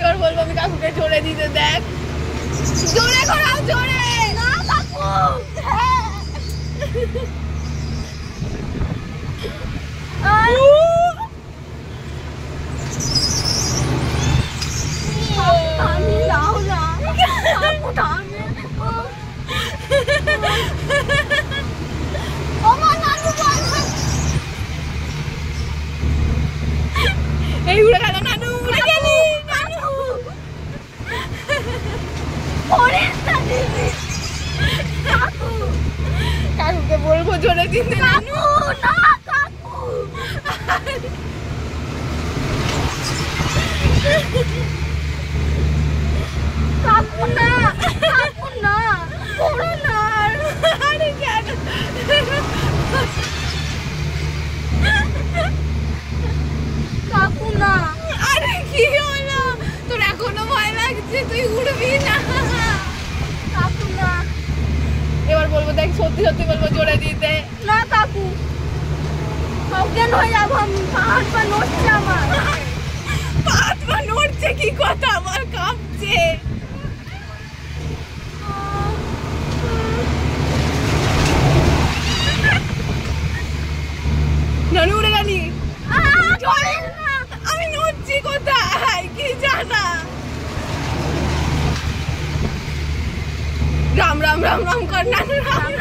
এবার বলবো আমি কাকুকে জোরে দিতে, দেখ জোরে করাও, জোরে না কাকু। এই উড়ে গেল নানু, উড়ে গেলি নানু। কাকুকে বলবো জোরে দিতে নানু। না কাকু, কাকু না, কাকু না, করো না। আরে কেন কাকু না? আরে কি হলো তোর, এখনো ভয় লাগছে, তুই উড়বি না। কাকু না। এবার বলবো, দেখ সত্যি সত্যি বলবো জোরে দিতে। না কাকু, অজ্ঞান হয়ে যাবো আমি, হাত পা নড়ছে আমার। হাত পা নড়ছে কি কথা, আমার কাঁপছে। নানু উড়ে গেলি, আমি নড়ছি কোথায় কি জানা। রাম রাম রাম রাম কর নানু, রাম।